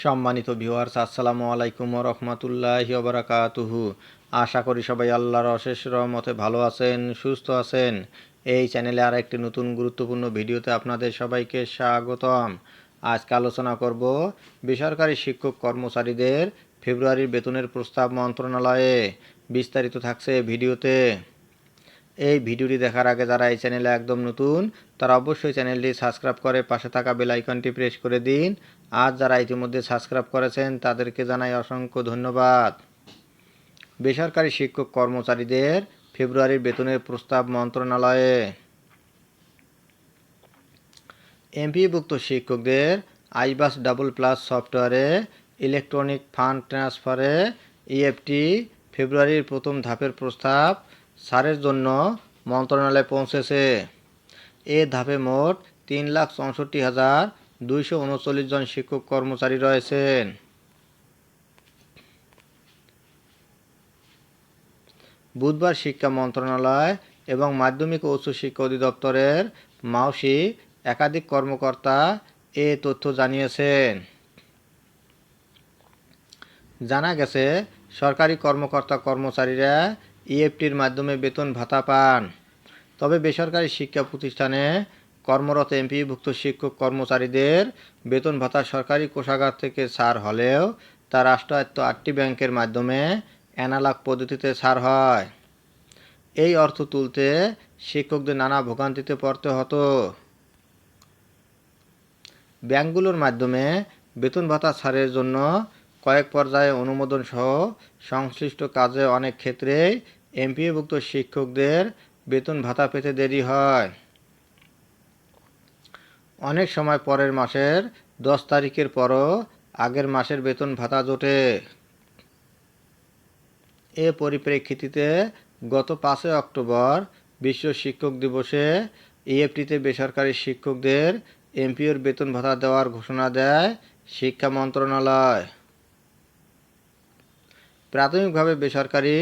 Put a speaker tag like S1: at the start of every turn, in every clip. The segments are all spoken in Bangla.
S1: সম্মানিত ভিউয়ার্স, আসসালামু আলাইকুম ওয়া রাহমাতুল্লাহি ওয়া বারাকাতুহু। আশা করি সবাই আল্লাহর অশেষ রহমতে ভালো আছেন, সুস্থ আছেন। এই চ্যানেলে আর একটি নতুন গুরুত্বপূর্ণ ভিডিওতে আপনাদের সবাইকে স্বাগতম। আজকে আলোচনা করব বেসরকারি শিক্ষক কর্মচারীদের ফেব্রুয়ারির বেতনের প্রস্তাব মন্ত্রণালয়ে। বিস্তারিত থাকছে ভিডিওতে। এই ভিডিওটি দেখার আগে যারা এই চ্যানেলে একদম নতুন তারা অবশ্যই চ্যানেলটি সাবস্ক্রাইব করে পাশে থাকা বেল আইকনটি প্রেস করে দিন। আর যারা ইতিমধ্যে সাবস্ক্রাইব করেছেন তাদেরকে জানাই অসংখ্য ধন্যবাদ। বেসরকারি শিক্ষক কর্মচারীদের ফেব্রুয়ারির বেতনের প্রস্তাব মন্ত্রণালয়ে। এমপিভুক্ত শিক্ষকদের আইবাস ডাবল প্লাস সফটওয়্যারে ইলেকট্রনিক ফান্ড ট্রান্সফারে ইএফটি ফেব্রুয়ারির প্রথম ধাপের প্রস্তাব ছাড়ের জন্য মন্ত্রণালয়ে পৌঁছেছে। এ ধাপে মোট 3,64,239 জন শিক্ষক কর্মচারী রয়েছেন। বুধবার শিক্ষা মন্ত্রণালয় এবং মাধ্যমিক ও উচ্চ শিক্ষা অধিদপ্তরের মাওসি একাধিক কর্মকর্তা এ তথ্য জানিয়েছেন। জানা গেছে, সরকারি কর্মকর্তা কর্মচারীরা ইএফটির মাধ্যমে বেতন ভাতা পান। তবে বেসরকারি শিক্ষা প্রতিষ্ঠানে কর্মরত এমপিভুক্ত শিক্ষক কর্মচারীদের বেতন ভাতা সরকারি কোষাগার থেকে ছাড় হলেও তা রাষ্ট্রায়ত্ত 8টি ব্যাংকের মাধ্যমে অ্যানালগ পদ্ধতিতে ছাড় হয়। এই অর্থ তুলতে শিক্ষকদের নানা ভোগান্তিতে পড়তে হতো। ব্যাংকগুলোর মাধ্যমে বেতন ভাতা ছাড়ের জন্য কয়েক পর্যায়ে অনুমোদন সহ সংশ্লিষ্ট কাজে অনেক ক্ষেত্রেই এমপিওভুক্ত শিক্ষকদের বেতন ভাতা পেতে দেরি হয়। অনেক সময় পরের মাসের 10 তারিখের পরও আগের মাসের বেতন ভাতা জোটে। এ পরিপ্রেক্ষিতে গত 5 অক্টোবর বিশ্ব শিক্ষক দিবসে ইএফটিতে বেসরকারি শিক্ষকদের এমপিওর বেতন ভাতা দেওয়ার ঘোষণা দেয় শিক্ষা মন্ত্রণালয়। প্রাথমিকভাবে বেসরকারি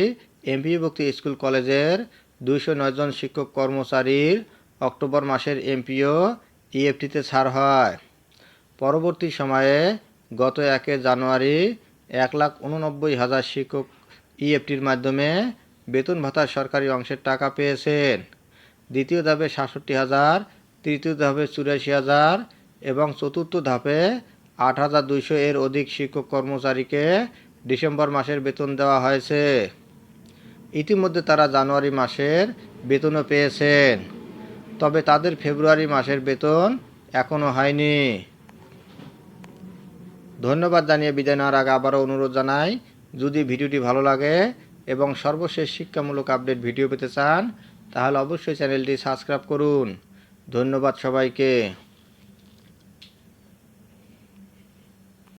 S1: এমপিওভুক্ত স্কুল কলেজের 209 জন শিক্ষক কর্মচারীর অক্টোবর মাসের এমপিও ইএফটিতে ছাড় হয়। পরবর্তী সময়ে গত 1 জানুয়ারি 1,89,000 শিক্ষক ইএফটির মাধ্যমে বেতন ভাতার সরকারি অংশের টাকা পেয়েছেন। দ্বিতীয় ধাপে 67,000, তৃতীয় ধাপে 84,000 এবং চতুর্থ ধাপে 8,200 এর অধিক শিক্ষক কর্মচারীকে ডিসেম্বর মাসের বেতন দেওয়া হয়েছে। ইতিমধ্যে তারা জানুয়ারি মাসের বেতনও পেয়েছেন, তবে তাদের ফেব্রুয়ারি মাসের বেতন এখনও হয়নি। ধন্যবাদ জানিয়ে বিদায় নেওয়ার আগে আবারও অনুরোধ জানাই, যদি ভিডিওটি ভালো লাগে এবং সর্বশেষ শিক্ষামূলক আপডেট ভিডিও পেতে চান তাহলে অবশ্যই চ্যানেলটি সাবস্ক্রাইব করুন। ধন্যবাদ সবাইকে।